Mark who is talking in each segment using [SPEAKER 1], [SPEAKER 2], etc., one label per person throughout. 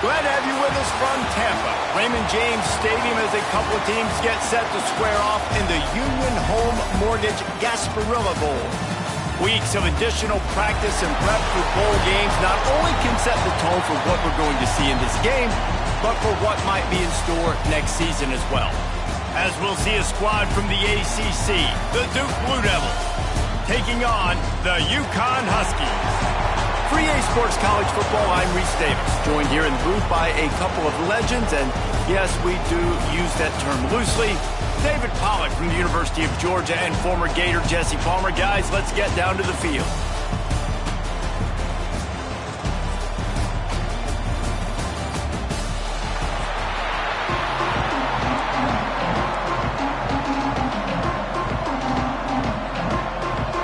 [SPEAKER 1] Glad to have you with us from Tampa. Raymond James Stadium as a couple of teams get set to square off in the Union Home Mortgage Gasparilla Bowl. Weeks of additional practice and prep for bowl games not only can set the tone for what we're going to see in this game, but for what might be in store next season as well. As we'll see a squad from the ACC, the Duke Blue Devils, taking on the UConn Huskies. For EA Sports College Football, I'm Reese Davis, joined here in the booth by a couple of legends, and yes, we do use that term loosely. David Pollack from the University of Georgia and former Gator Jesse Palmer. Guys, let's get down to the field.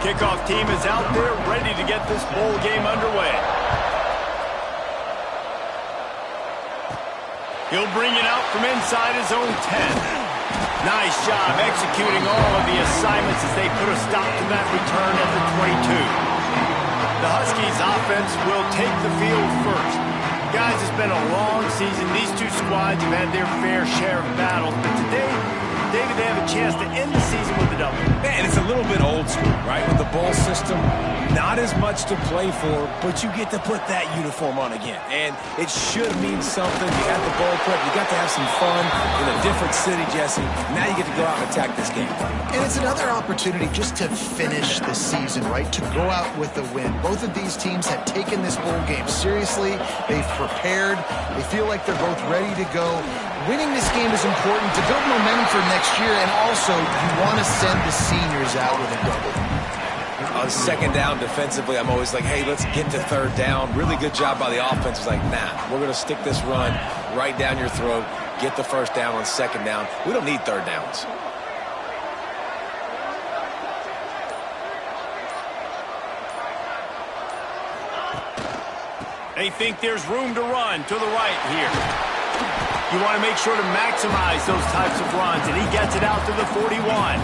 [SPEAKER 1] Kickoff team is out there ready to get this bowl game underway. He'll bring it out from inside his own 10. Nice job executing all of the assignments as they put a stop to that return at the 22. The Huskies offense will take the field first. Guys, it's been a long season. These two squads have had their fair share of battles, but today, David, they have a chance to end the season with a W.
[SPEAKER 2] Man, it's a little bit old school, right? With the bowl system, not as much to play for, but you get to put that uniform on again. And it should mean something. You got the bowl prep. You got to have some fun in a different city, Jesse. Now you get to go out and attack this game.
[SPEAKER 3] And it's another opportunity just to finish the season, right? To go out with a win. Both of these teams have taken this bowl game seriously. They've prepared. They feel like they're both ready to go. Winning this game is important to build momentum for next year, and also you want to send the seniors out with a double.
[SPEAKER 2] On second down defensively, I'm always like, hey, let's get to third down. Really good job by the offense. It's like, nah, we're going to stick this run right down your throat, get the first down on second down. We don't need third downs.
[SPEAKER 1] They think there's room to run to the right here. You want to make sure to maximize those types of runs, and he gets it out to the 41.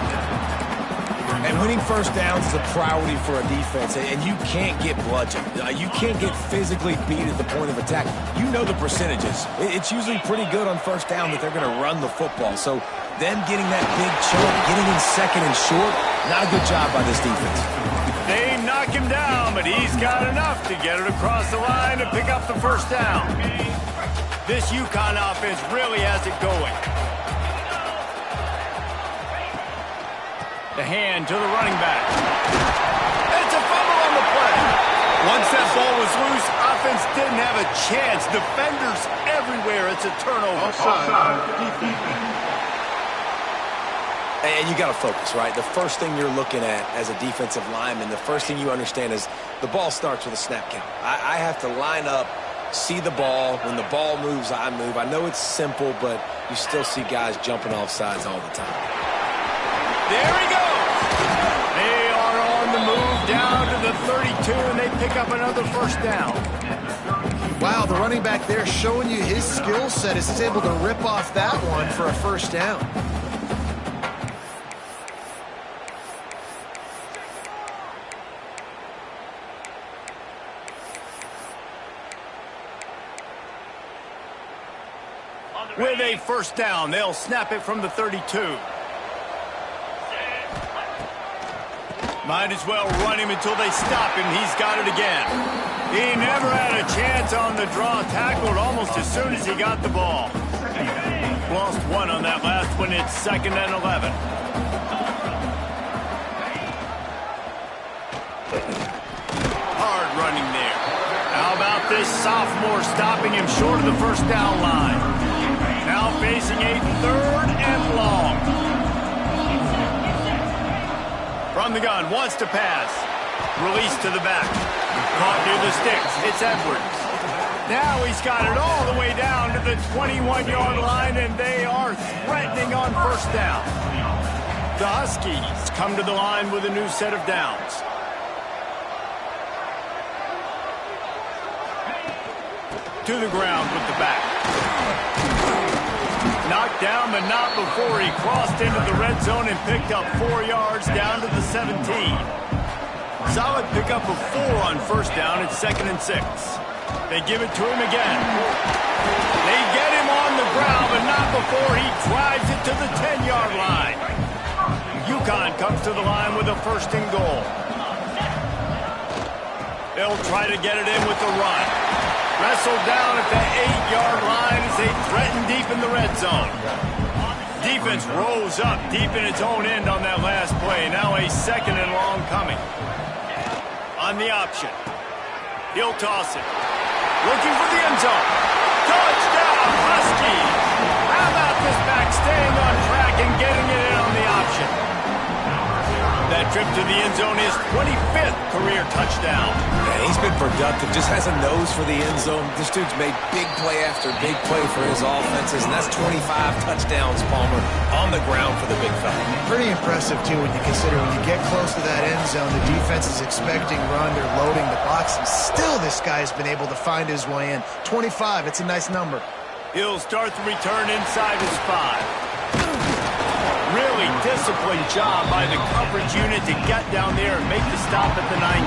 [SPEAKER 2] And winning first downs is a priority for a defense, and you can't get bludgeoned. You can't get physically beat at the point of attack. You know the percentages. It's usually pretty good on first down that they're going to run the football. So them getting that big chunk, getting in second and short, not a good job by this defense.
[SPEAKER 1] They knock him down, but he's got enough to get it across the line and pick up the first down. This UConn offense really has it going. The hand to the running back. It's a fumble on the play. Once that ball was loose, offense didn't have a chance. Defenders everywhere. It's a turnover.
[SPEAKER 2] And you got to focus, right? The first thing you're looking at as a defensive lineman, the first thing you understand is the ball starts with a snap count. I have to line up, see the ball. When the ball moves, I move. I know it's simple, but you still see guys jumping off sides all the time.
[SPEAKER 1] There he goes. They are on the move down to the 32, and they pick up another first down.
[SPEAKER 3] Wow, the running back there showing you his skill set as he's able to rip off that one for a first down.
[SPEAKER 1] With a first down, they'll snap it from the 32. Might as well run him until they stop him. He's got it again. He never had a chance on the draw. Tackled almost as soon as he got the ball. Lost one on that last one. It's 2nd and 11. Hard running there. How about this sophomore stopping him short of the first down line? Now facing a 3rd and long. From the gun, wants to pass. Release to the back. Caught near the sticks. It's Edwards. Now he's got it all the way down to the 21-yard line, and they are threatening on first down. The Huskies come to the line with a new set of downs. To the ground with the back. Knocked down, but not before he crossed into the red zone and picked up 4 yards down to the 17. Solid pickup of 4 on first down. It's 2nd and 6. They give it to him again. They get him on the ground, but not before he drives it to the 10-yard line. UConn comes to the line with a 1st and goal. They'll try to get it in with the run. Wrestled down at the 8-yard line as they threaten deep in the red zone. Defense rose up deep in its own end on that last play. Now a 2nd and long coming. On the option. He'll toss it. Looking for the end zone. Touchdown, Huskies! How about this back staying on track and getting it in on the option? That trip to the end zone is 25th career touchdown.
[SPEAKER 2] Man, he's been productive, just has a nose for the end zone. This dude's made big play after big play for his offenses, and that's 25 touchdowns, Palmer, on the ground for the big fella.
[SPEAKER 3] Pretty impressive, too, when you consider when you get close to that end zone, the defense is expecting run, they're loading the box, and still this guy's been able to find his way in. 25, it's a nice number.
[SPEAKER 1] He'll start the return inside his 5. Really disciplined job by the coverage unit to get down there and make the stop at the 19.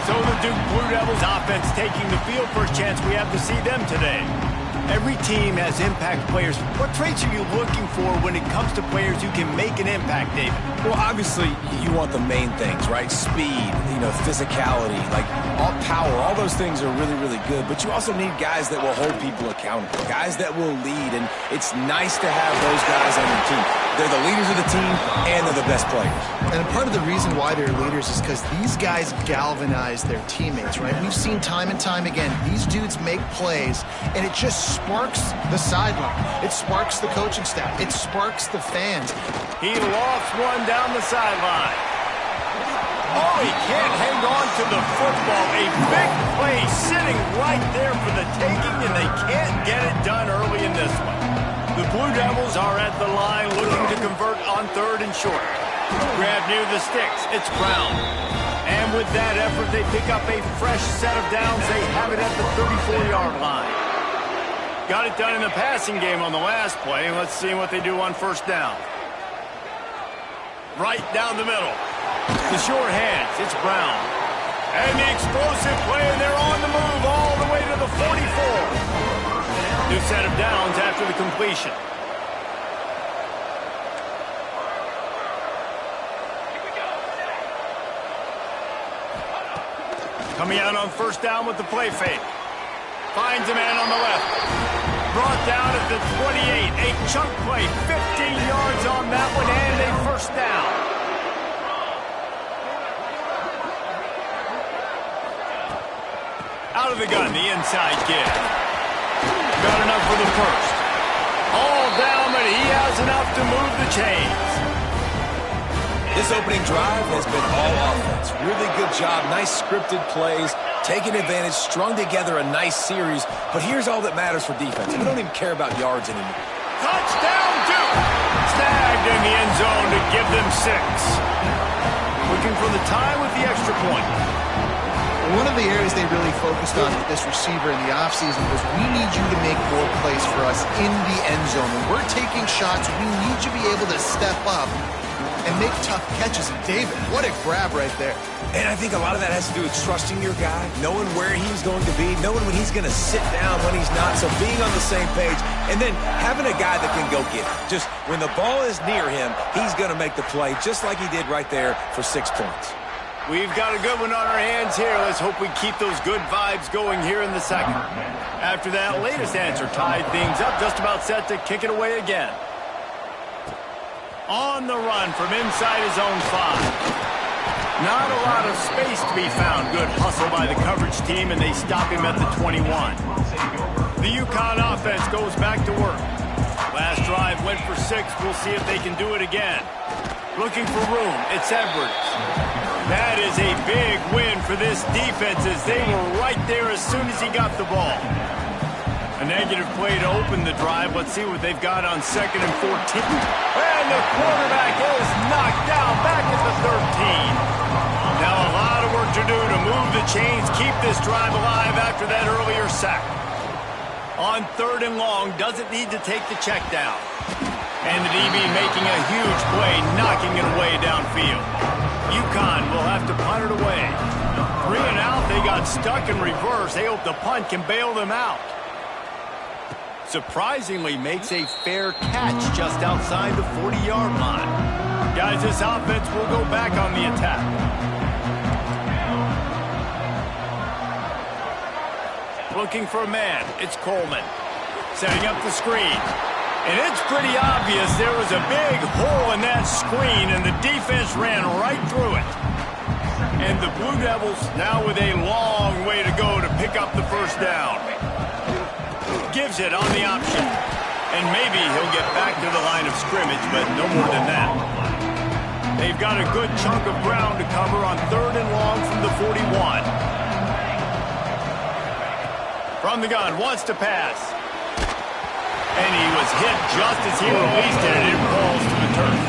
[SPEAKER 1] So the Duke Blue Devils offense taking the field for a chance we have to see them today. Every team has impact players. What traits are you looking for when it comes to players who can make an impact, David?
[SPEAKER 2] Well, obviously, you want the main things, right? Speed, physicality, like all power. All those things are really, really good. But you also need guys that will hold people accountable, guys that will lead. And it's nice to have those guys on your team. They're the leaders of the team, and they're the best players.
[SPEAKER 3] And part of the reason why they're leaders is because these guys galvanize their teammates, right? We've seen time and time again, these dudes make plays, and it just sparks the sideline. It sparks the coaching staff. It sparks the fans.
[SPEAKER 1] He lofts one down the sideline. Oh, he can't hang on to the football. A big play sitting right there for the taking, and they can't get it done early in this one. The Blue Devils are at the line looking to convert on 3rd and short. Grab near the sticks. It's Brown. And with that effort, they pick up a fresh set of downs. They have it at the 34-yard line. Got it done in the passing game on the last play. Let's see what they do on 1st down. Right down the middle. The short hands. It's Brown. And the explosive play, and they're on the move all the way to the 44. New set of downs after the completion. Coming out on 1st down with the play fake. Finds a man on the left. Brought down at the 28. A chunk play. 15 yards on that one and a 1st down. Out of the gun, the inside kid. Got enough for the 1st. All down, but he has enough to move the chains.
[SPEAKER 2] This opening drive has been all offense. Really good job. Nice scripted plays. Taking advantage. Strung together a nice series. But here's all that matters for defense. We don't even care about yards anymore.
[SPEAKER 1] Touchdown, Duke! Snagged in the end zone to give them 6. Looking for the tie with the extra point.
[SPEAKER 3] One of the areas they really focused on with this receiver in the offseason was we need you to make more plays for us in the end zone. When we're taking shots, we need you to be able to step up and make tough catches. And David, what a grab right there.
[SPEAKER 2] And I think a lot of that has to do with trusting your guy, knowing where he's going to be, knowing when he's going to sit down, when he's not. So being on the same page, and then having a guy that can go get it. Just when the ball is near him, he's going to make the play, just like he did right there for 6 points.
[SPEAKER 1] We've got a good one on our hands here. Let's hope we keep those good vibes going here in the 2nd. After that latest answer tied things up, just about set to kick it away again. On the run from inside his own 5. Not a lot of space to be found. Good hustle by the coverage team, and they stop him at the 21. The UConn offense goes back to work. Last drive went for 6. We'll see if they can do it again. Looking for room. It's Edwards. That is a big win for this defense as they were right there as soon as he got the ball. A negative play to open the drive. Let's see what they've got on 2nd and 14. And the quarterback is knocked down back at the 13. Now a lot of work to do to move the chains, keep this drive alive after that earlier sack. On 3rd and long, doesn't need to take the check down. And the DB making a huge play, knocking it away downfield. UConn will have to punt it away. 3 and out, they got stuck in reverse. They hope the punt can bail them out. Surprisingly makes a fair catch just outside the 40-yard line. Guys, this offense will go back on the attack. Looking for a man. It's Coleman. Setting up the screen. And it's pretty obvious there was a big hole in that screen, and the defense ran right through it. And the Blue Devils now with a long way to go to pick up the first down. Gives it on the option. And maybe he'll get back to the line of scrimmage, but no more than that. They've got a good chunk of ground to cover on 3rd and long from the 41. From the gun, wants to pass. And he was hit just as he released it, and it falls to the turf.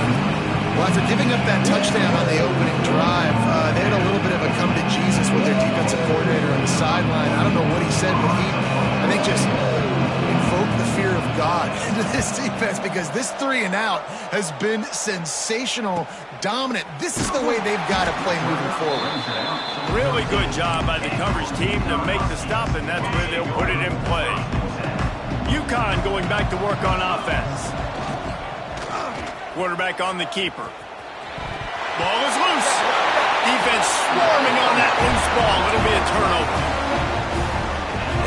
[SPEAKER 3] Well, after giving up that touchdown on the opening drive, they had a little bit of a come to Jesus with their defensive coordinator on the sideline. I don't know what he said, but I think just invoked the fear of God into this defense, because this 3-and-out has been sensational, dominant. This is the way they've got to play moving forward.
[SPEAKER 1] Really good job by the coverage team to make the stop, and that's where they'll put it in play. UConn going back to work on offense. Quarterback on the keeper. Ball is loose. Defense swarming on that loose ball. It'll be a turnover.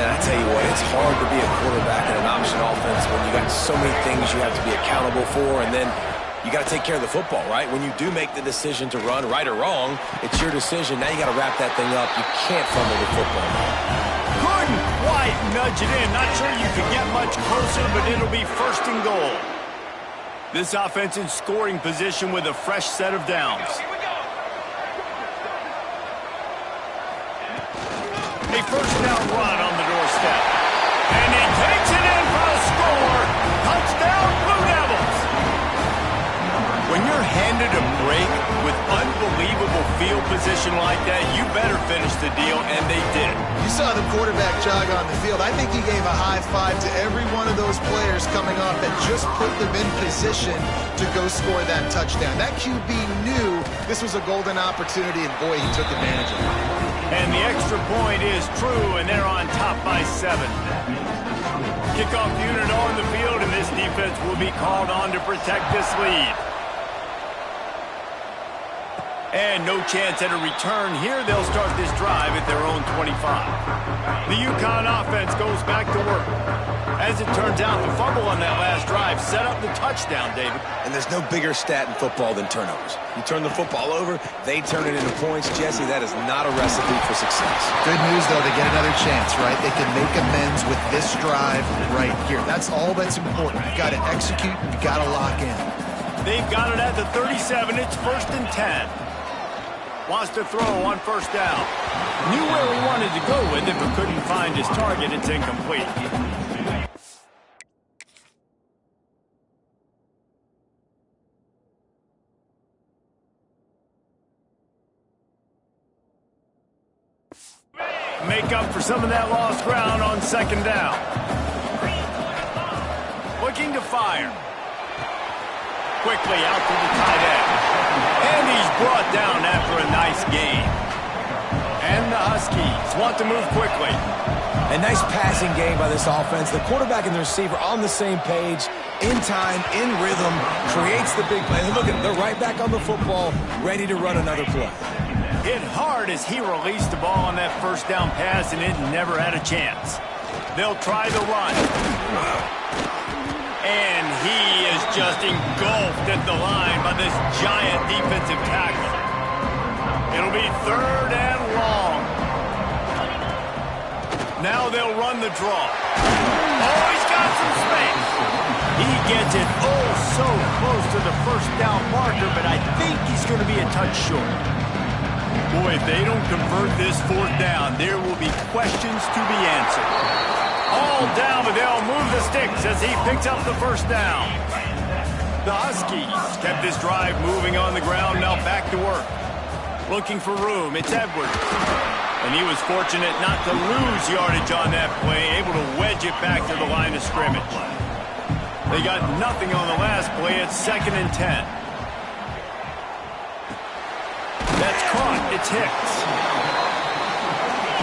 [SPEAKER 2] And I tell you what, it's hard to be a quarterback in an option offense when you got so many things you have to be accountable for, and then you got to take care of the football, right? When you do make the decision to run, right or wrong, it's your decision. Now you got to wrap that thing up. You can't fumble the football.
[SPEAKER 1] Couldn't quite nudge it in. Not sure you could get much closer, but it'll be 1st and goal. This offense in scoring position with a fresh set of downs. A 1st down run on the doorstep. And he takes it in for a score. Touchdown, Blue Devils. When you're handed a break with unbelievable field position like that, you better finish the deal, and they did.
[SPEAKER 3] You saw the quarterback jog on the field. I think he gave a high five to every one of those players coming off that just put them in position to go score that touchdown. That QB knew this was a golden opportunity, and boy, he took advantage of it.
[SPEAKER 1] And the extra point is true, and they're on top by 7. Kickoff unit on the field, and this defense will be called on to protect this lead. And no chance at a return here. They'll start this drive at their own 25. The UConn offense goes back to work. As it turns out, the fumble on that last drive set up the touchdown, David.
[SPEAKER 2] And there's no bigger stat in football than turnovers. You turn the football over, they turn it into points. Jesse, that is not a recipe for success.
[SPEAKER 3] Good news, though, they get another chance, right? They can make amends with this drive right here. That's all that's important. You've got to execute, you've got to lock in.
[SPEAKER 1] They've got it at the 37. It's 1st and 10. Wants to throw on 1st down. Knew where he wanted to go with it, but couldn't find his target. It's incomplete. Make up for some of that lost ground on 2nd down. Looking to fire. Quickly out to the tight end. And he's brought down after a nice gain. And the Huskies want to move quickly.
[SPEAKER 2] A nice passing game by this offense. The quarterback and the receiver on the same page, in time, in rhythm, creates the big play. And look at them, they're right back on the football, ready to run another play.
[SPEAKER 1] Hit hard as he released the ball on that 1st down pass, and it never had a chance. They'll try the run. And he is just engulfed at the line by this giant defensive tackle. It'll be 3rd and long. Now they'll run the draw. Oh, he's got some space. He gets it so close to the 1st down marker, but I think he's going to be a touch short. Boy, if they don't convert this 4th down, there will be questions to be answered. All down, but they'll move the sticks as he picks up the 1st down. The Huskies kept this drive moving on the ground, now back to work. Looking for room, it's Edwards. And he was fortunate not to lose yardage on that play, able to wedge it back to the line of scrimmage. They got nothing on the last play, it's 2nd and 10. That's caught, it's Hicks.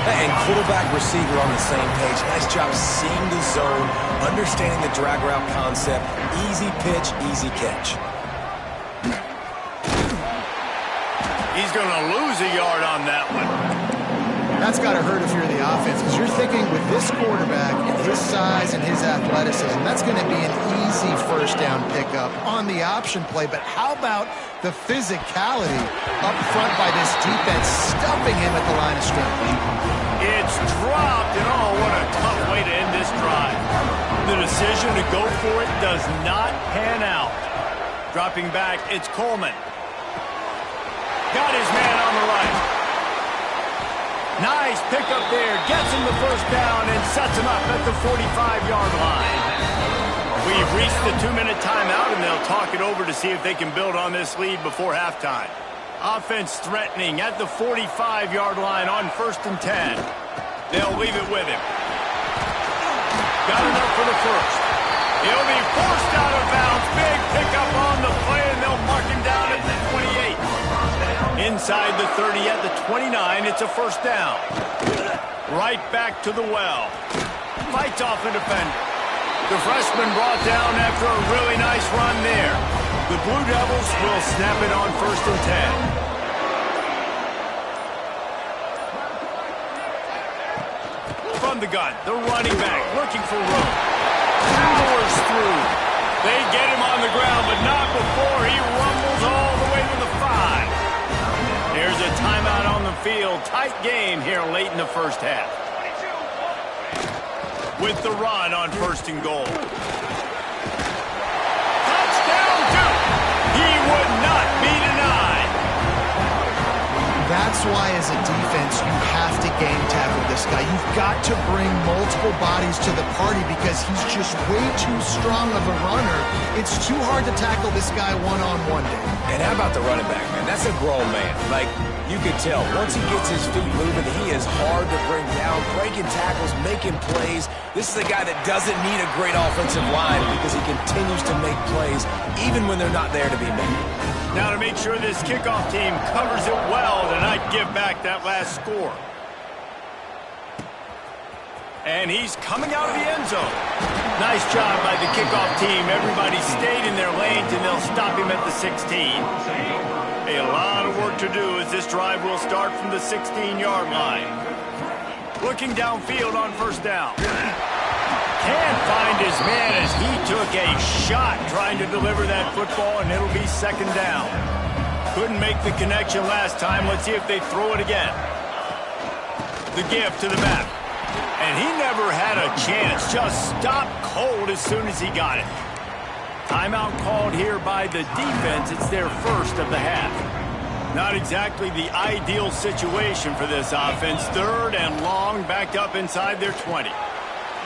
[SPEAKER 2] And quarterback, receiver on the same page. Nice job seeing the zone, understanding the drag route concept. Easy pitch, easy catch.
[SPEAKER 1] He's going to lose a yard on that one.
[SPEAKER 3] That's got to hurt if you're the offense, because you're thinking with this quarterback and his size and his athleticism, that's going to be an easy first down pickup on the option play. But how about the physicality up front by this defense, stuffing him at the line of scrimmage?
[SPEAKER 1] It's dropped, and oh, what a tough way to end this drive. The decision to go for it does not pan out. Dropping back, it's Coleman. Got his man on the right. Nice pickup there. Gets him the first down and sets him up at the 45-yard line. We've reached the 2-minute timeout, and they'll talk it over to see if they can build on this lead before halftime. Offense threatening at the 45-yard line on 1st and 10. They'll leave it with him. Got enough for the first. He'll be forced out of bounds. Big pickup on the play, and they'll mark him down at the 28. Inside the 30 at the 29, it's a first down. Right back to the well. Fights off a defender. The freshman brought down after a really nice run there. The Blue Devils will snap it on 1st and 10. From the gun, the running back looking for room. Powers through. They get him on the ground, but not before he rumbles all the way to the 5. There's a timeout on the field. Tight game here late in the first half. With the run on 1st and goal. Touchdown, Duke! He would not be denied.
[SPEAKER 3] That's why, as a defense, you have to game tackle this guy. You've got to bring multiple bodies to the party because he's just way too strong of a runner. It's too hard to tackle this guy one-on-one, Dave.
[SPEAKER 2] And how about the running back, man? That's a grown man. Like, you can tell, once he gets his feet moving, he is hard to bring down, breaking tackles, making plays. This is a guy that doesn't need a great offensive line because he continues to make plays even when they're not there to be made.
[SPEAKER 1] Now to make sure this kickoff team covers it well to not give back that last score. And he's coming out of the end zone. Nice job by the kickoff team. Everybody stayed in their lanes, and they'll stop him at the 16. A lot of work to do as this drive will start from the 16-yard line. Looking downfield on 1st down. Can't find his man as he took a shot trying to deliver that football, and it'll be 2nd down. Couldn't make the connection last time. Let's see if they throw it again. The give to the back. And he never had a chance. Just stopped cold as soon as he got it. Timeout called here by the defense. It's their first of the half. Not exactly the ideal situation for this offense. 3rd and long, backed up inside their 20.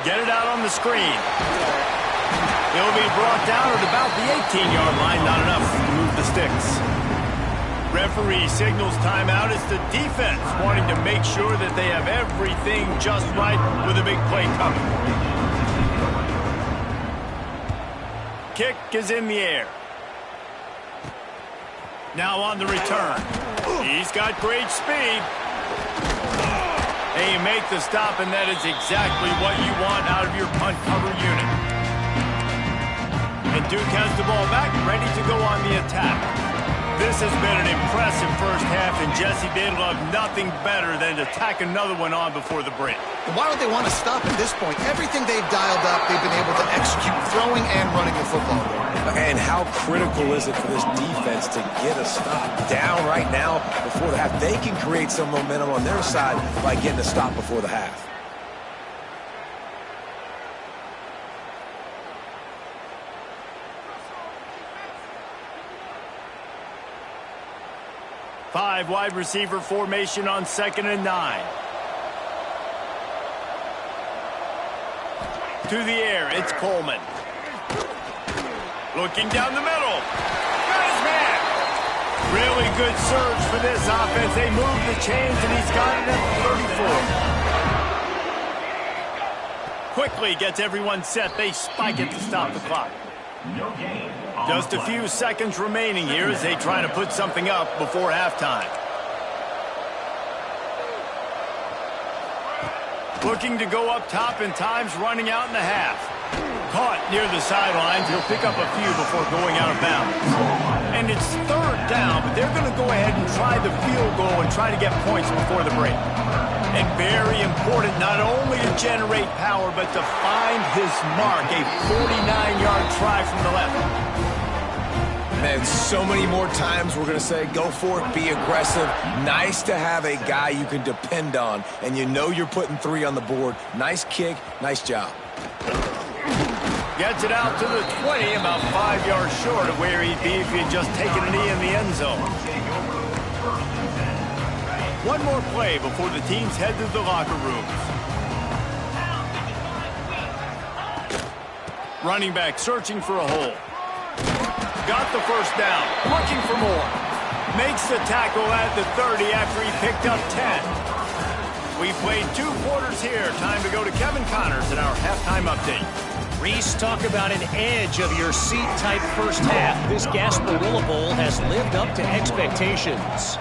[SPEAKER 1] Get it out on the screen. He'll be brought down at about the 18-yard line. Not enough to move the sticks. Referee signals timeout. It's the defense wanting to make sure that they have everything just right with a big play coming. Kick is in the air. Now on the return. He's got great speed. And you make the stop, and that is exactly what you want out of your punt cover unit. And Duke has the ball back, ready to go on the attack. This has been an impressive first half, and Jesse, they'd love nothing better than to tack another one on before the break.
[SPEAKER 3] And why don't they want to stop at this point? Everything they've dialed up, they've been able to execute throwing and running the football.
[SPEAKER 2] And how critical is it for this defense to get a stop down right now before the half? They can create some momentum on their side by getting a stop before the half.
[SPEAKER 1] Five wide receiver formation on 2nd and 9. To the air, it's Coleman. Looking down the middle. Got his man. Really good surge for this offense. They move the chains, and he's got it at 34. Quickly gets everyone set. They spike it to stop the clock. Just a few seconds remaining here as they try to put something up before halftime. Looking to go up top and time's running out in the half. Caught near the sidelines. He'll pick up a few before going out of bounds. And it's third down, but they're going to go ahead and try the field goal and try to get points before the break. And very important not only to generate power, but to find his mark. A 49-yard try from the left.
[SPEAKER 2] Man, so many more times we're going to say, go for it, be aggressive. Nice to have a guy you can depend on, and you know you're putting 3 on the board. Nice kick, nice job.
[SPEAKER 1] Gets it out to the 20, about 5 yards short of where he'd be if he had just taken a knee in the end zone. One more play before the teams head to the locker rooms. Running back searching for a hole. Got the first down, looking for more. Makes the tackle at the 30 after he picked up 10. We played 2 quarters here. Time to go to Kevin Connors in our halftime update.
[SPEAKER 4] Reese, talk about an edge of your seat type first half. This Gasparilla Bowl has lived up to expectations.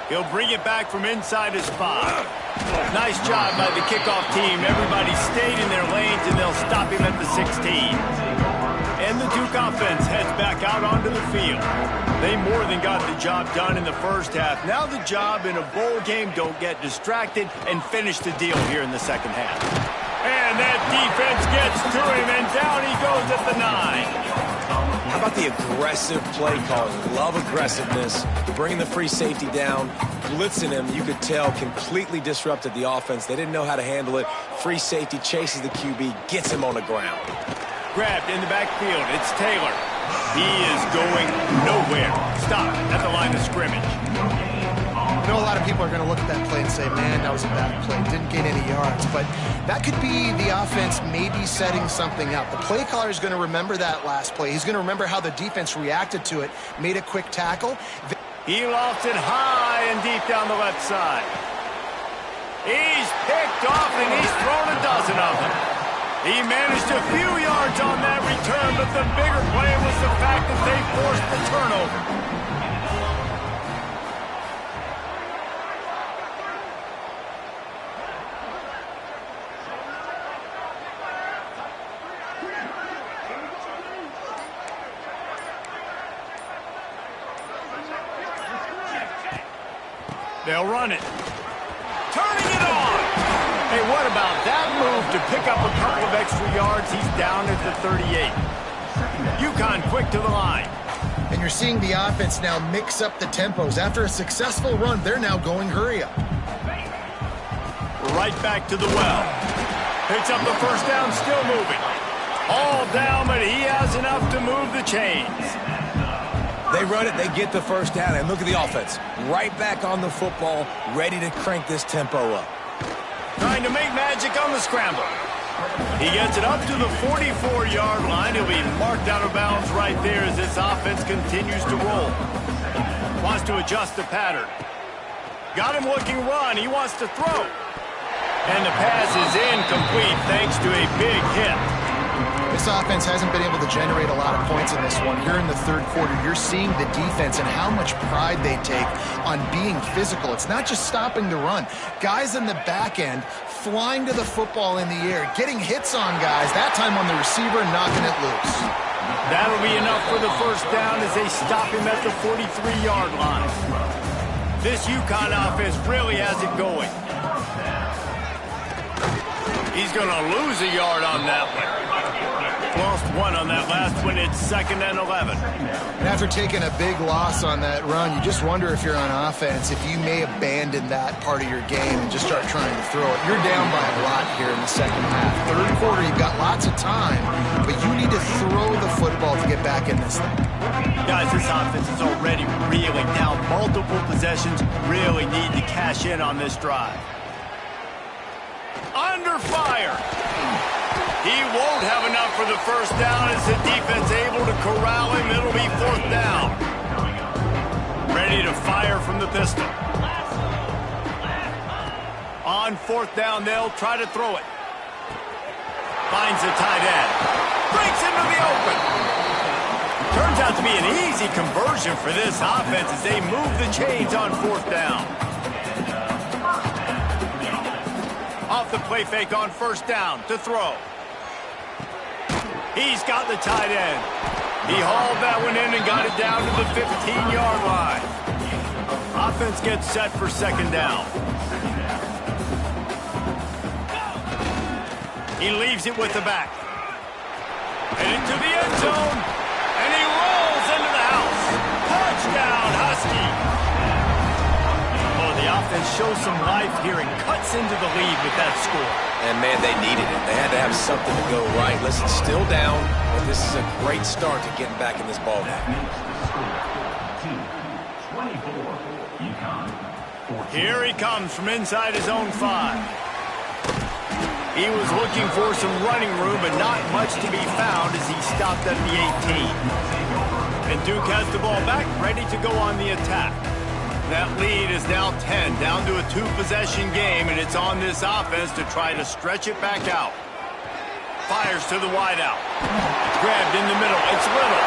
[SPEAKER 1] He'll bring it back from inside his 5. Nice job by the kickoff team. Everybody stayed in their lanes, and they'll stop him at the 16. And the Duke offense heads back out onto the field. They more than got the job done in the first half. Now the job in a bowl game, don't get distracted and finish the deal here in the second half. And that defense gets to him, and down he goes at the 9.
[SPEAKER 2] How about the aggressive play calling? Love aggressiveness. Bringing the free safety down, blitzing him, you could tell, completely disrupted the offense. They didn't know how to handle it. Free safety chases the QB, gets him on the ground.
[SPEAKER 1] Grabbed in the backfield. It's Taylor. He is going nowhere. Stop at the line of scrimmage.
[SPEAKER 3] I know a lot of people are going to look at that play and say, man, that was a bad play. Didn't gain any yards. But that could be the offense maybe setting something up. The play caller is going to remember that last play. He's going to remember how the defense reacted to it, made a quick tackle.
[SPEAKER 1] He lofted high and deep down the left side. He's picked off, and he's thrown a dozen of them. He managed a few yards on that return, but the bigger play was the fact that they forced the turnover. They'll run it. Turning it on. Hey, what about that move to pick up a couple of extra yards? He's down at the 38. UConn quick to the line.
[SPEAKER 3] And you're seeing the offense now mix up the tempos. After a successful run, they're now going hurry up.
[SPEAKER 1] Right back to the well. Picks up the first down, still moving. All down, but he has enough to move the chains.
[SPEAKER 2] They run it, they get the first down, and look at the offense. Right back on the football, ready to crank this tempo up.
[SPEAKER 1] Trying to make magic on the scramble. He gets it up to the 44-yard line. He'll be marked out of bounds right there as this offense continues to roll. Wants to adjust the pattern. Got him looking run. He wants to throw. And the pass is incomplete thanks to a big hit.
[SPEAKER 3] This offense hasn't been able to generate a lot of points in this one. Here in the third quarter, you're seeing the defense and how much pride they take on being physical. It's not just stopping the run. Guys in the back end flying to the football in the air, getting hits on guys, that time on the receiver, knocking it loose.
[SPEAKER 1] That'll be enough for the first down as they stop him at the 43-yard line. This UConn offense really has it going. He's going to lose a yard on that one. Lost one on that last one. It's 2nd and 11.
[SPEAKER 3] And after taking a big loss on that run, you just wonder if you're on offense, if you may abandon that part of your game and just start trying to throw it. You're down by a lot here in the second half. Third quarter, you've got lots of time, but you need to throw the football to get back in this thing.
[SPEAKER 1] Guys, this offense is already reeling down. Multiple possessions, really need to cash in on this drive. Under fire. He won't have enough for the first down as the defense able to corral him. It'll be 4th down. Ready to fire from the pistol. On 4th down, they'll try to throw it. Finds the tight end. Breaks into the open. Turns out to be an easy conversion for this offense as they move the chains on 4th down. Off the play fake on 1st down to throw. He's got the tight end. He hauled that one in and got it down to the 15-yard line. Offense gets set for 2nd down. He leaves it with the back. And into the end zone. And he rolls into the house. Touchdown, Husky. Oh, the offense shows some life here and cuts into the lead with that score.
[SPEAKER 2] And, man, they needed it. They had to have something to go right. Listen, still down, but this is a great start to getting back in this ballgame.
[SPEAKER 1] Here he comes from inside his own 5. He was looking for some running room, but not much to be found as he stopped at the 18. And Duke has the ball back, ready to go on the attack. That lead is now 10, down to a 2-possession game, and it's on this offense to try to stretch it back out. Fires to the wideout. Grabbed in the middle. It's Little.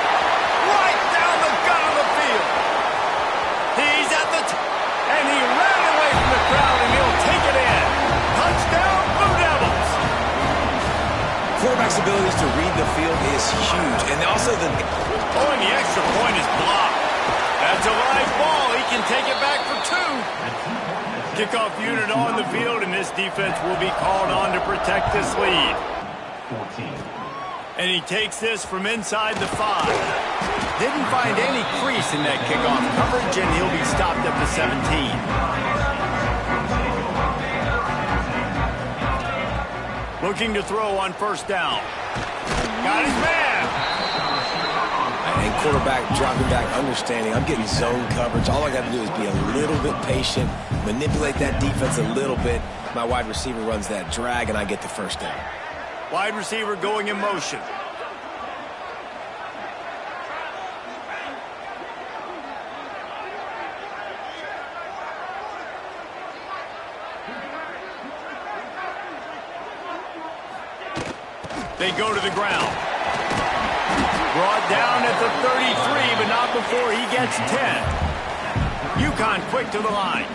[SPEAKER 1] Right down the gut of the field. He's at the and he ran away from the crowd, and he'll take it in. Touchdown, Blue Devils.
[SPEAKER 2] Quarterback's abilities to read the field is huge, and also the...
[SPEAKER 1] Oh, and the extra point is blocked. That's a live ball. He can take it back for 2. Kickoff unit on the field, and this defense will be called on to protect this lead. 14. And he takes this from inside the 5. Didn't find any crease in that kickoff coverage, and he'll be stopped at the 17. Looking to throw on 1st down. Got his man.
[SPEAKER 2] And quarterback dropping back, understanding I'm getting zone coverage. All I got to do is be a little bit patient, manipulate that defense a little bit. My wide receiver runs that drag, and I get the 1st down.
[SPEAKER 1] Wide receiver going in motion. They go to the ground. Brought down at the 33, but not before he gets 10. UConn quick to the line.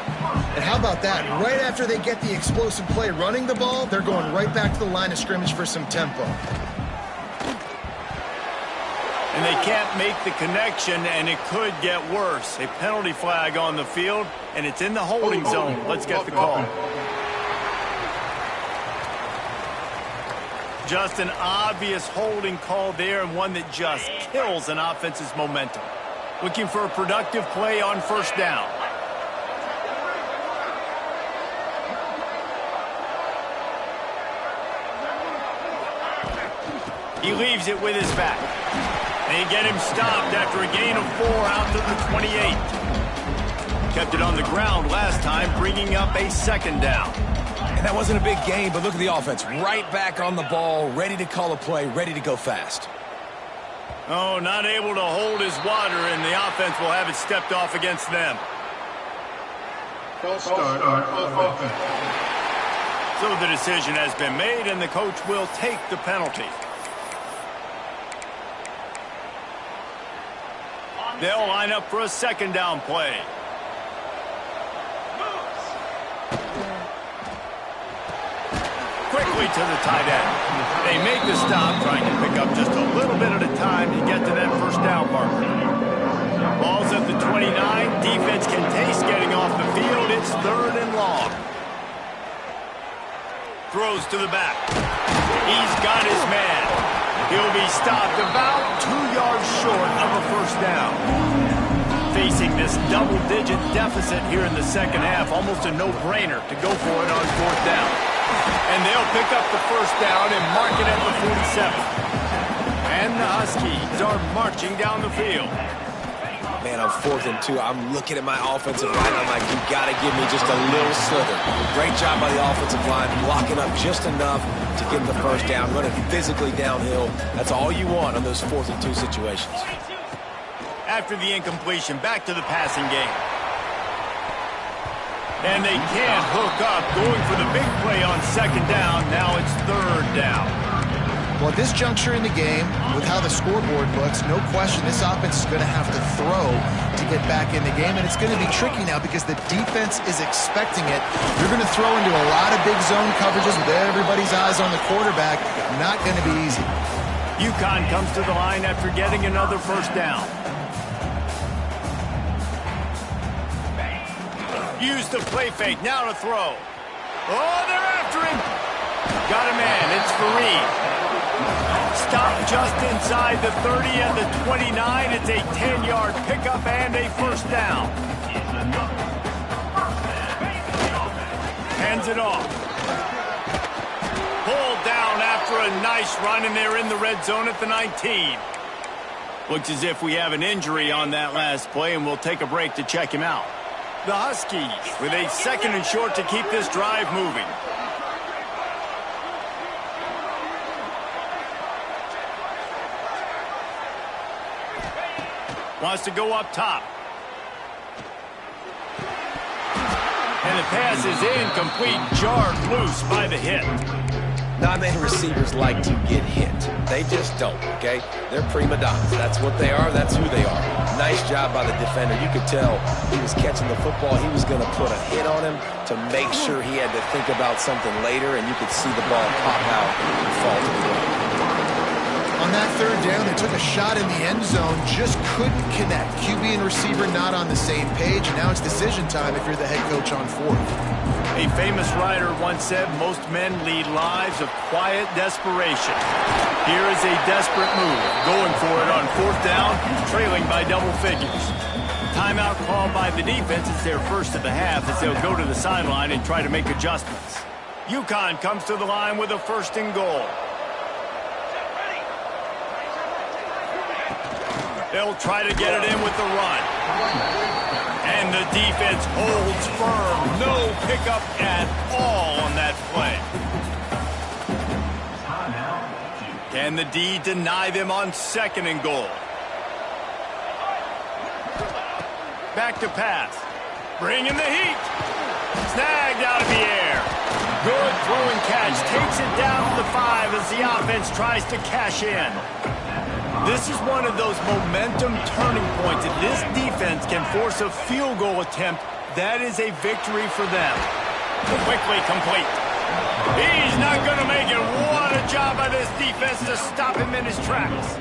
[SPEAKER 3] And how about that? Right after they get the explosive play running the ball, they're going right back to the line of scrimmage for some tempo.
[SPEAKER 1] And they can't make the connection, and it could get worse. A penalty flag on the field, and it's in the holding zone. Let's get the call. Just an obvious holding call there, and one that just kills an offense's momentum. Looking for a productive play on 1st down. He leaves it with his back. They get him stopped after a gain of 4 out to the 28. Kept it on the ground last time, bringing up a 2nd down.
[SPEAKER 2] And that wasn't a big gain, but look at the offense. Right back on the ball, ready to call a play, ready to go fast.
[SPEAKER 1] Oh, not able to hold his water, and the offense will have it stepped off against them.
[SPEAKER 5] False start on offense.
[SPEAKER 1] So the decision has been made, and the coach will take the penalty. They'll line up for a 2nd down play. Quickly to the tight end. They make the stop, trying to pick up just a little bit at a time to get to that 1st down marker. Ball's at the 29. Defense can taste getting off the field. It's 3rd and long. Throws to the back. He's got his man. He'll be stopped about 2 yards short of a 1st down. Facing this double-digit deficit here in the 2nd half, almost a no-brainer to go for it on 4th down. And they'll pick up the 1st down and mark it at the 47. And the Huskies are marching down the field.
[SPEAKER 2] Man, on 4th and 2, I'm looking at my offensive line. I'm like, you got to give me just a little slither. Great job by the offensive line, blocking up just enough to get the 1st down, running physically downhill. That's all you want on those 4th and 2 situations.
[SPEAKER 1] After the incompletion, back to the passing game. And they can't hook up, going for the big play on 2nd down. Now it's 3rd down.
[SPEAKER 3] Well, at this juncture in the game, with how the scoreboard looks, no question this offense is going to have to throw to get back in the game, and it's going to be tricky now because the defense is expecting it. You're going to throw into a lot of big zone coverages with everybody's eyes on the quarterback. Not going to be easy.
[SPEAKER 1] UConn comes to the line after getting another first down. Use the play fake, now to throw. Oh, they're after him. Got a man, it's Fareed. Stop just inside the 30 and the 29. It's a 10-yard pickup and a first down. Hands it off. Pulled down after a nice run, and they're in the red zone at the 19. Looks as if we have an injury on that last play, and we'll take a break to check him out. The Huskies with a 2nd and short to keep this drive moving. Wants to go up top. And the pass is incomplete, jarred loose by the hit.
[SPEAKER 2] Not many receivers like to get hit. They just don't, okay? They're prima donnas. That's what they are. That's who they are. Nice job by the defender. You could tell he was catching the football. He was going to put a hit on him to make sure he had to think about something later, and you could see the ball pop out and fall to the ground.
[SPEAKER 3] On that 3rd down, they took a shot in the end zone, just couldn't connect. QB and receiver not on the same page, and now it's decision time if you're the head coach on 4th.
[SPEAKER 1] A famous writer once said, most men lead lives of quiet desperation. Here is a desperate move, going for it on 4th down, trailing by double figures. Timeout called by the defense. It's their first of the half as they'll go to the sideline and try to make adjustments. UConn comes to the line with a 1st and goal. They'll try to get it in with the run. And the defense holds firm. No pickup at all on that play. Can the D deny them on 2nd and goal? Back to pass. Bringing the heat. Snagged out of the air. Good throwing catch. Takes it down to the 5 as the offense tries to cash in. This is one of those momentum turning points. If this defense can force a field goal attempt, that is a victory for them. Quickly complete. He's not going to make it. What a job by this defense to stop him in his tracks.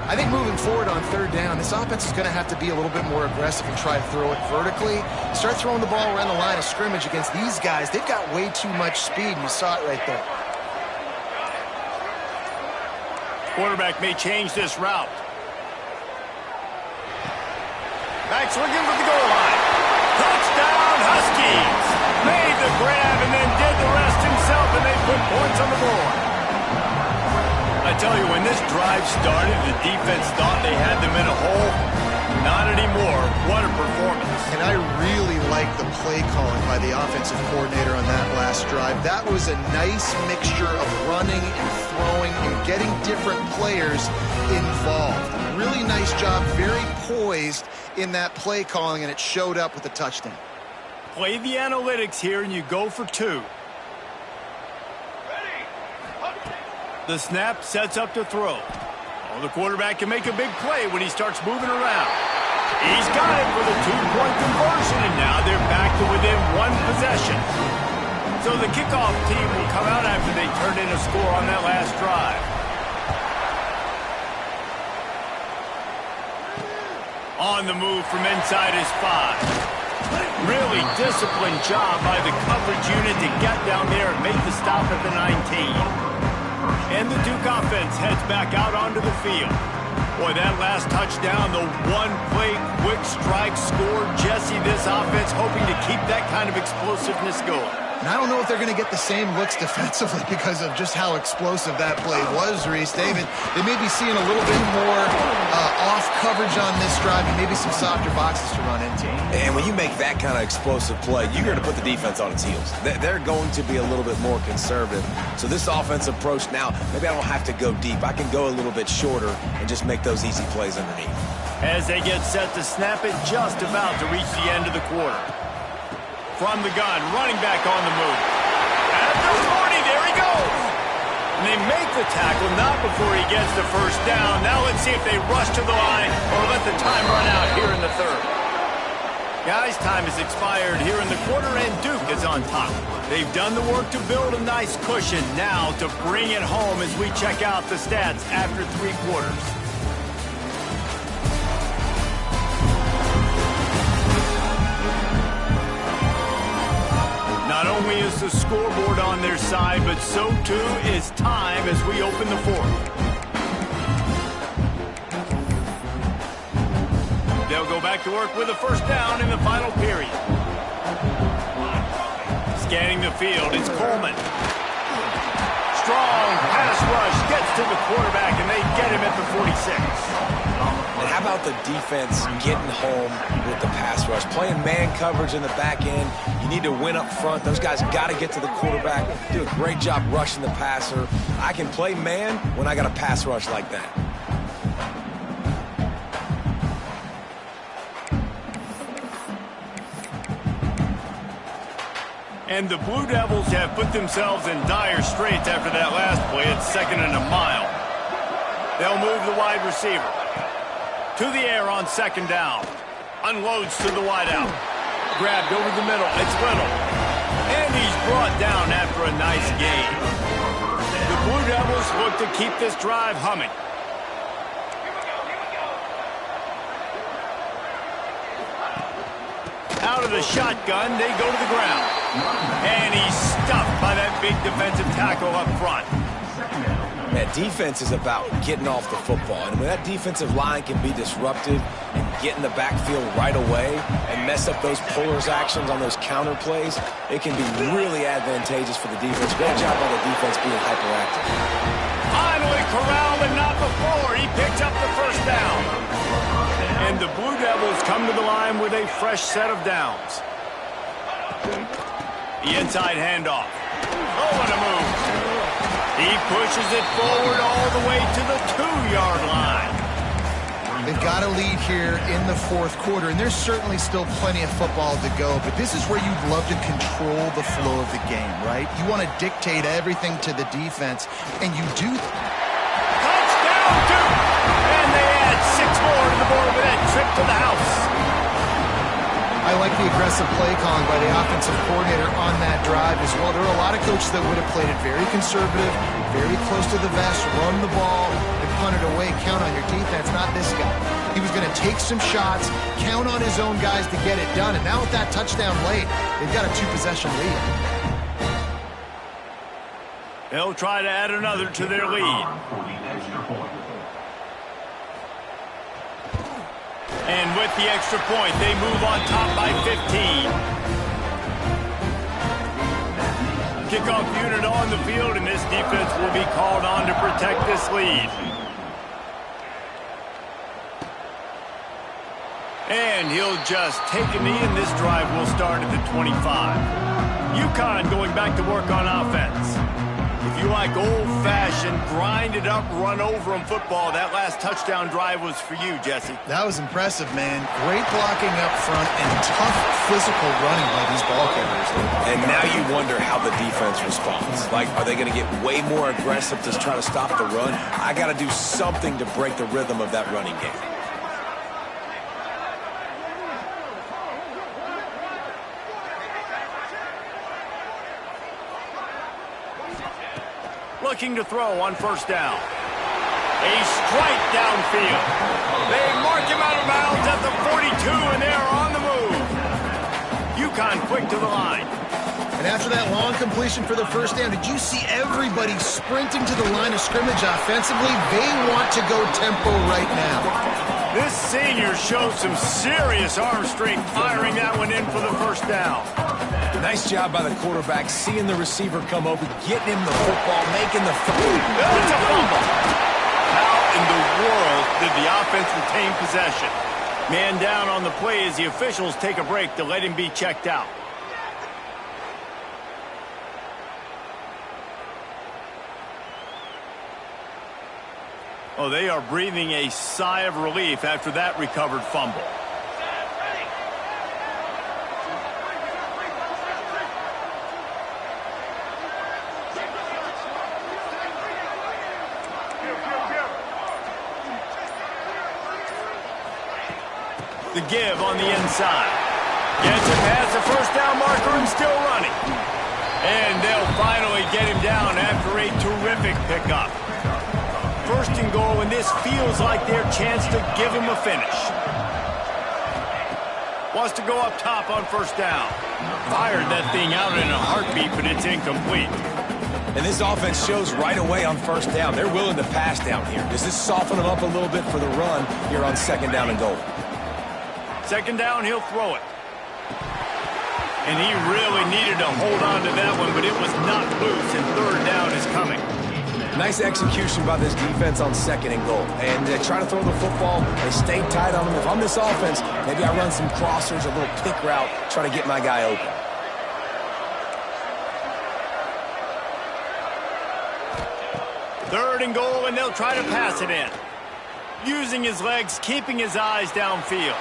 [SPEAKER 3] I think moving forward on 3rd down, this offense is going to have to be a little bit more aggressive and try to throw it vertically. Start throwing the ball around the line of scrimmage against these guys. They've got way too much speed, and you saw it right there.
[SPEAKER 1] Quarterback may change this route. Back swinging for the goal line. Touchdown, Huskies! Made the grab and then did the rest himself, and they put points on the board. I tell you, when this drive started, the defense thought they had them in a hole. Not anymore. What a performance.
[SPEAKER 3] And I really like the play calling by the offensive coordinator on that last drive. That was a nice mixture of running and throwing and getting different players involved. Really nice job, very poised in that play calling, and it showed up with a touchdown.
[SPEAKER 1] Play the analytics here, and you go for 2. The snap sets up to throw. Oh, the quarterback can make a big play when he starts moving around. He's got it for the 2-point conversion, and now they're back to within 1 possession. So the kickoff team will come out after they turned in a score on that last drive. On the move from inside his 5. Really disciplined job by the coverage unit to get down there and make the stop at the 19. And the Duke offense heads back out onto the field. Boy, that last touchdown, the one-play quick strike score. Jesse, this offense hoping to keep that kind of explosiveness going.
[SPEAKER 3] And I don't know if they're going to get the same looks defensively because of just how explosive that play was, Reese. They may be seeing a little bit more off coverage on this drive and maybe some softer boxes to run into.
[SPEAKER 2] And when you make that kind of explosive play, you're going to put the defense on its heels. They're going to be a little bit more conservative. So this offensive approach now, maybe I don't have to go deep. I can go a little bit shorter and just make those easy plays underneath.
[SPEAKER 1] As they get set to snap it, just about to reach the end of the quarter. From the gun, running back on the move. At the 40, there he goes. And they make the tackle, not before he gets the first down. Now let's see if they rush to the line or let the time run out here in the third. Guys, time has expired here in the quarter, and Duke is on top. They've done the work to build a nice cushion. Now to bring it home as we check out the stats after 3 quarters. Not only is the scoreboard on their side, but so too is time as we open the fourth. They'll go back to work with a first down in the final period. Scanning the field, it's Coleman. Strong pass rush gets to the quarterback, and they get him at the 46.
[SPEAKER 2] And how about the defense getting home with the pass rush? Playing man coverage in the back end. You need to win up front. Those guys got to get to the quarterback. Do a great job rushing the passer. I can play man when I got a pass rush like that.
[SPEAKER 1] And the Blue Devils have put themselves in dire straits after that last play. It's 2nd and a mile. They'll move the wide receiver to the air on 2nd down. Unloads to the wideout. Grabbed over the middle. It's Little. And he's brought down after a nice gain. The Blue Devils look to keep this drive humming. Out of the shotgun, they go to the ground. And he's stuffed by that big defensive tackle up front.
[SPEAKER 2] That defense is about getting off the football. And when that defensive line can be disrupted and get in the backfield right away and mess up those pullers actions on those counter plays, it can be really advantageous for the defense. Great job by the defense being hyperactive.
[SPEAKER 1] Finally corralled, but not before. He picks up the first down. And the Blue Devils come to the line with a fresh set of downs. The inside handoff. Oh, what a move. He pushes it forward all the way to the 2-yard line.
[SPEAKER 3] They've got a lead here in the 4th quarter, and there's certainly still plenty of football to go, but this is where you'd love to control the flow of the game, right? You want to dictate everything to the defense, and you do.
[SPEAKER 1] Touchdown, Duke! And they add 6 more to the board with that trip to the house.
[SPEAKER 3] I like the aggressive play calling by the offensive coordinator on that drive as well. There are a lot of coaches that would have played it very conservative, very close to the vest, run the ball, and punt it away, count on your defense. Not this guy. He was going to take some shots, count on his own guys to get it done, and now with that touchdown late, they've got a 2-possession lead.
[SPEAKER 1] They'll try to add another to their lead. And with the extra point, they move on top by 15. Kickoff unit on the field, and this defense will be called on to protect this lead. And he'll just take a knee, and this drive will start at the 25. UConn going back to work on offense. If you like old-fashioned, grind-it-up, run-over-'em football, that last touchdown drive was for you, Jesse.
[SPEAKER 3] That was impressive, man. Great blocking up front and tough physical running by these ball carriers.
[SPEAKER 2] And now you wonder how the defense responds. Like, are they going to get way more aggressive to try to stop the run? I got to do something to break the rhythm of that running game.
[SPEAKER 1] Looking to throw on first down. A strike downfield. They mark him out of bounds at the 42, and they're on the move. UConn quick to the line.
[SPEAKER 3] And after that long completion for the first down, did you see everybody sprinting to the line of scrimmage offensively? They want to go tempo right now.
[SPEAKER 1] This senior shows some serious arm strength, firing that one in for the first down.
[SPEAKER 2] Nice job by the quarterback, seeing the receiver come over, getting him the football, making the throw.
[SPEAKER 1] It's a fumble. How in the world did the offense retain possession? Man down on the play as the officials take a break to let him be checked out. Oh, they are breathing a sigh of relief after that recovered fumble. The give on the inside. Gets it past the first down marker and still running. And they'll finally get him down after a terrific pickup. First and goal, and this feels like their chance to give him a finish. Wants to go up top on first down. Fired that thing out in a heartbeat, but it's incomplete.
[SPEAKER 2] And this offense shows right away on first down. They're willing to pass down here. Does this soften them up a little bit for the run here on second down and goal?
[SPEAKER 1] Second down, he'll throw it. And he really needed to hold on to that one, but it was not loose, and third down is coming.
[SPEAKER 2] Nice execution by this defense on second and goal. And they try to throw the football. They stay tight on them. If I'm this offense, maybe I run some crossers, a little pick route, try to get my guy open.
[SPEAKER 1] Third and goal, and they'll try to pass it in. Using his legs, keeping his eyes downfield.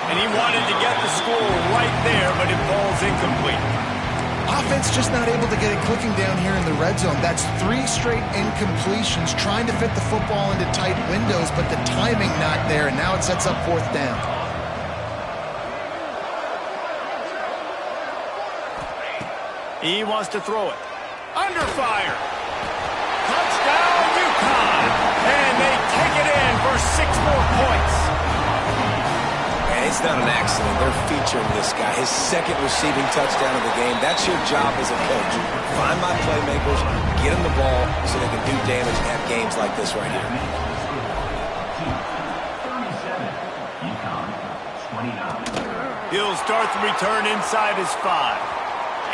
[SPEAKER 1] And he wanted to get the score right there, but it falls incomplete.
[SPEAKER 3] Offense just not able to get it clicking down here in the red zone. That's 3 straight incompletions, trying to fit the football into tight windows, but the timing not there, and now it sets up fourth down.
[SPEAKER 1] He wants to throw it. Under fire. Touchdown, UConn. And they take it in for 6 more points.
[SPEAKER 2] And it's not an accident. They're featuring this guy. His second receiving touchdown of the game. That's your job as a coach. Find my playmakers, get them the ball so they can do damage and have games like this right here.
[SPEAKER 1] He'll start the return inside his 5.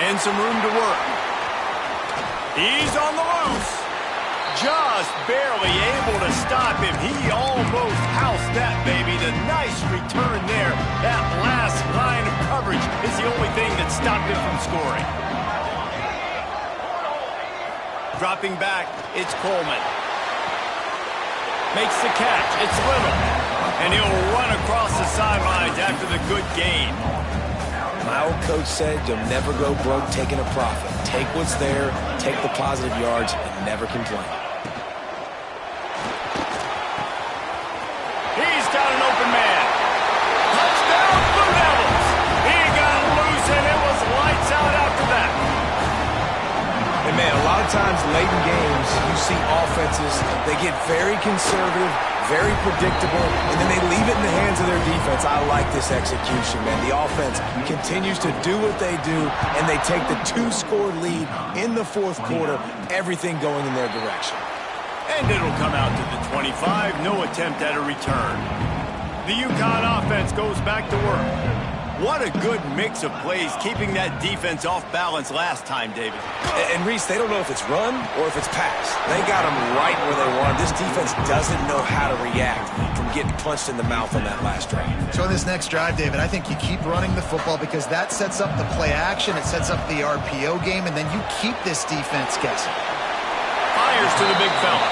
[SPEAKER 1] And some room to work. He's on the loose. Just barely able to stop him. He almost housed that baby. The nice return there. That last line of coverage is the only thing that stopped him from scoring. Dropping back, it's Coleman. Makes the catch. It's Little. And he'll run across the sidelines after the good gain.
[SPEAKER 2] My old coach said you'll never go broke taking a profit. Take what's there, take the positive yards, and never complain.
[SPEAKER 1] He's got an open man. Touchdown, Blue Devils. He got loose, and it was lights out after that.
[SPEAKER 2] And, man, a lot of times late in games, you see offenses, they get very conservative, very predictable, and then they leave it in the hands of their defense. I like this execution, man. The offense continues to do what they do, and they take the 2-score lead in the fourth quarter, everything going in their direction.
[SPEAKER 1] And it'll come out to the 25, no attempt at a return. The UConn offense goes back to work. What a good mix of plays, keeping that defense off balance last time, David.
[SPEAKER 2] And Reese, they don't know if it's run or if it's pass. They got them right where they want. This defense doesn't know how to react from getting punched in the mouth on that last drive.
[SPEAKER 3] So in this next drive, David, I think you keep running the football because that sets up the play action, it sets up the RPO game, and then you keep this defense guessing.
[SPEAKER 1] Fires to the big fella.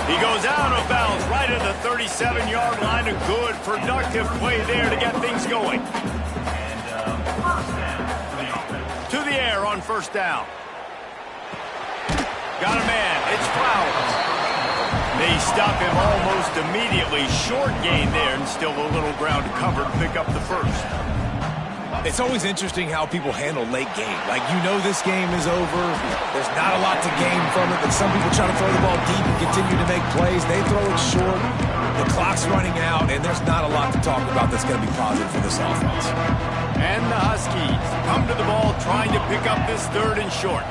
[SPEAKER 1] He goes out of bounds right at the 37-yard line. A good, productive play there to get things going. To the air on first down. Got a man. It's Flowers. They stop him almost immediately. Short gain there, and still a little ground to cover to pick up the first.
[SPEAKER 2] It's always interesting how people handle late game. Like, you know this game is over. There's not a lot to gain from it, but some people try to throw the ball deep and continue to make plays. They throw it short. The clock's running out, and there's not a lot to talk about that's going to be positive for this offense.
[SPEAKER 1] And the Huskies come to the ball trying to pick up this third and short.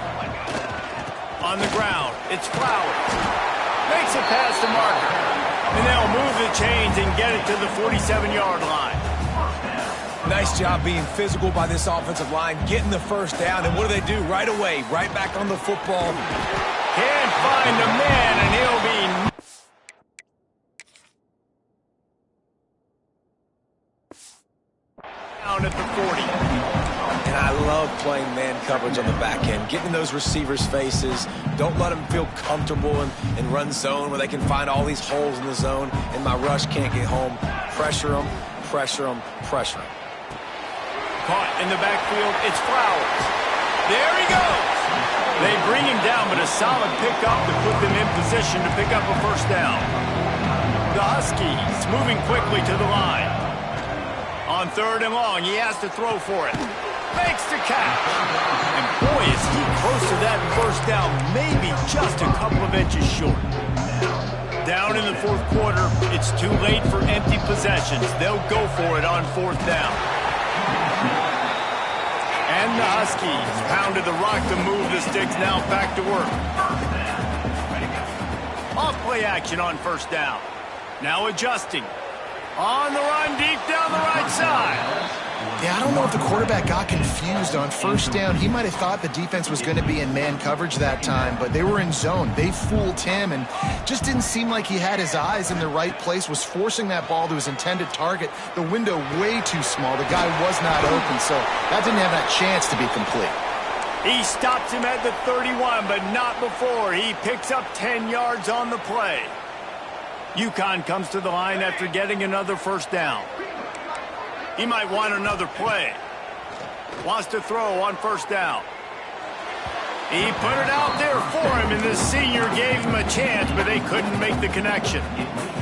[SPEAKER 1] On the ground, it's Flowers. Makes it past the marker. And they'll move the chains and get it to the 47-yard line.
[SPEAKER 2] Nice job being physical by this offensive line, getting the first down, and what do they do right away? Right back on the football.
[SPEAKER 1] Can't find the man, and he'll be down at the 40.
[SPEAKER 2] And I love playing man coverage on the back end, getting those receivers' faces. Don't let them feel comfortable and run zone where they can find all these holes in the zone, and my rush can't get home. Pressure them, pressure them, pressure them.
[SPEAKER 1] Caught in the backfield, it's Flowers. There he goes. They bring him down, but a solid pickup to put them in position to pick up a first down. The Huskies moving quickly to the line. On 3rd and long, he has to throw for it. Makes the catch. And boy, is he close to that first down, maybe just a couple of inches short. Down in the 4th quarter, it's too late for empty possessions. They'll go for it on 4th down. And the Huskies pounded the rock to move the sticks, now back to work. Off play action on 1st down. Now adjusting. On the run deep down the right side.
[SPEAKER 3] Yeah, I don't know if the quarterback got confused on 1st down. He might have thought the defense was going to be in man coverage that time, but they were in zone. They fooled him and just didn't seem like he had his eyes in the right place, was forcing that ball to his intended target. The window way too small. The guy was not open, so that didn't have that chance to be complete.
[SPEAKER 1] He stops him at the 31, but not before. He picks up 10 yards on the play. UConn comes to the line after getting another 1st down. He might want another play. Wants to throw on 1st down. He put it out there for him, and the senior gave him a chance, but they couldn't make the connection.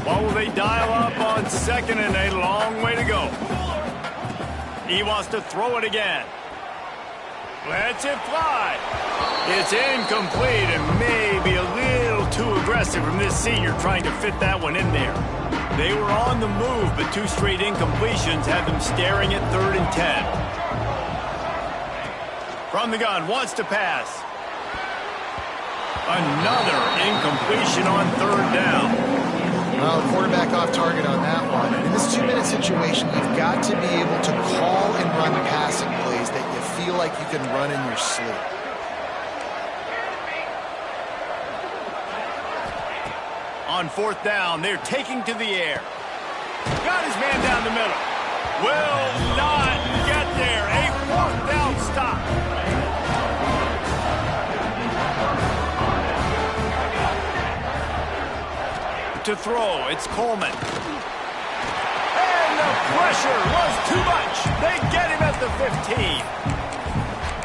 [SPEAKER 1] What will they dial up on 2nd and a long way to go? He wants to throw it again. Lets it fly. It's incomplete and maybe a little too aggressive from this senior trying to fit that one in there. They were on the move, but 2 straight incompletions had them staring at 3rd and 10. From the gun, wants to pass. Another incompletion on 3rd down.
[SPEAKER 3] Well, quarterback off target on that one. In this 2-minute situation, you've got to be able to call and run passing plays that you feel like you can run in your sleep.
[SPEAKER 1] On 4th down, they're taking to the air. Got his man down the middle. Will not get there. A 4th down stop. To throw, it's Coleman. And the pressure was too much. They get him at the 15.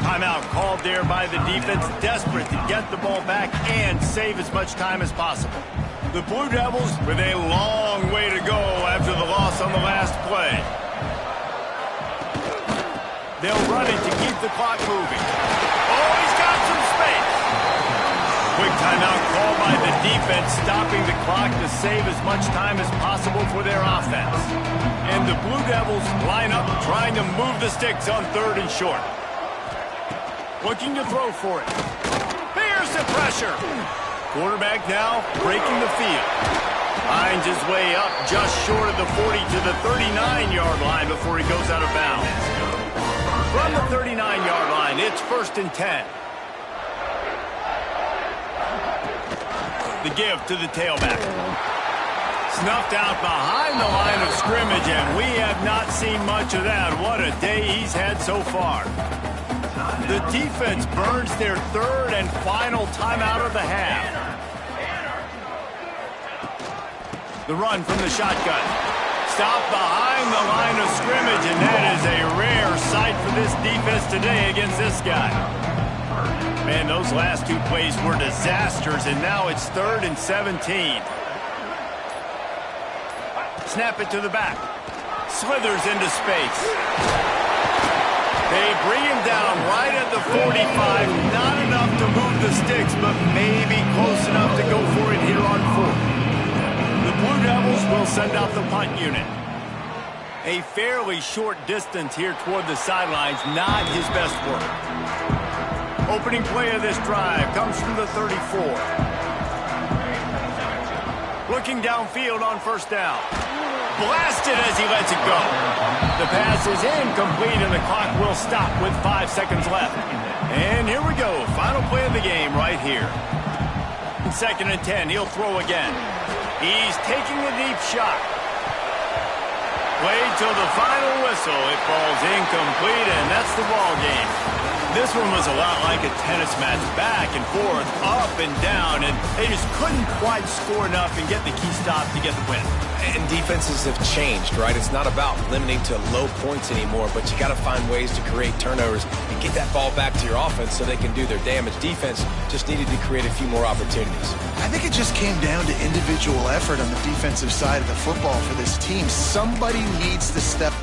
[SPEAKER 1] Timeout called there by the defense, desperate to get the ball back and save as much time as possible. The Blue Devils with a long way to go after the loss on the last play. They'll run it to keep the clock moving. Oh, he's got some space. Quick timeout call by the defense, stopping the clock to save as much time as possible for their offense. And the Blue Devils line up trying to move the sticks on 3rd and short. Looking to throw for it. There's the pressure. Quarterback now breaking the field. Finds his way up just short of the 40 to the 39-yard line before he goes out of bounds. From the 39-yard line, it's 1st and 10. The give to the tailback. Snuffed out behind the line of scrimmage, and we have not seen much of that. What a day he's had so far. The defense burns their 3rd and final timeout of the half. The run from the shotgun. Stopped behind the line of scrimmage, and that is a rare sight for this defense today against this guy. Man, those last 2 plays were disasters, and now it's 3rd and 17. Snap it to the back. Slithers into space. They bring him down right at the 45. Not enough to move the sticks, but maybe close enough to go for it here on 4th. The Blue Devils will send out the punt unit. A fairly short distance here toward the sidelines, not his best work. Opening play of this drive comes from the 34. Looking downfield on 1st down. Blasted as he lets it go. The pass is incomplete, and the clock will stop with 5 seconds left. And here we go. Final play of the game right here. 2nd and 10. He'll throw again. He's taking a deep shot. Played till the final whistle. It falls incomplete, and that's the ball game. This one was a lot like a tennis match, back and forth, up and down, and they just couldn't quite score enough and get the key stop to get the win.
[SPEAKER 2] And defenses have changed, right? It's not about limiting to low points anymore, but you got to find ways to create turnovers and get that ball back to your offense so they can do their damage. Defense just needed to create a few more opportunities.
[SPEAKER 3] I think it just came down to individual effort on the defensive side of the football for this team. Somebody needs to step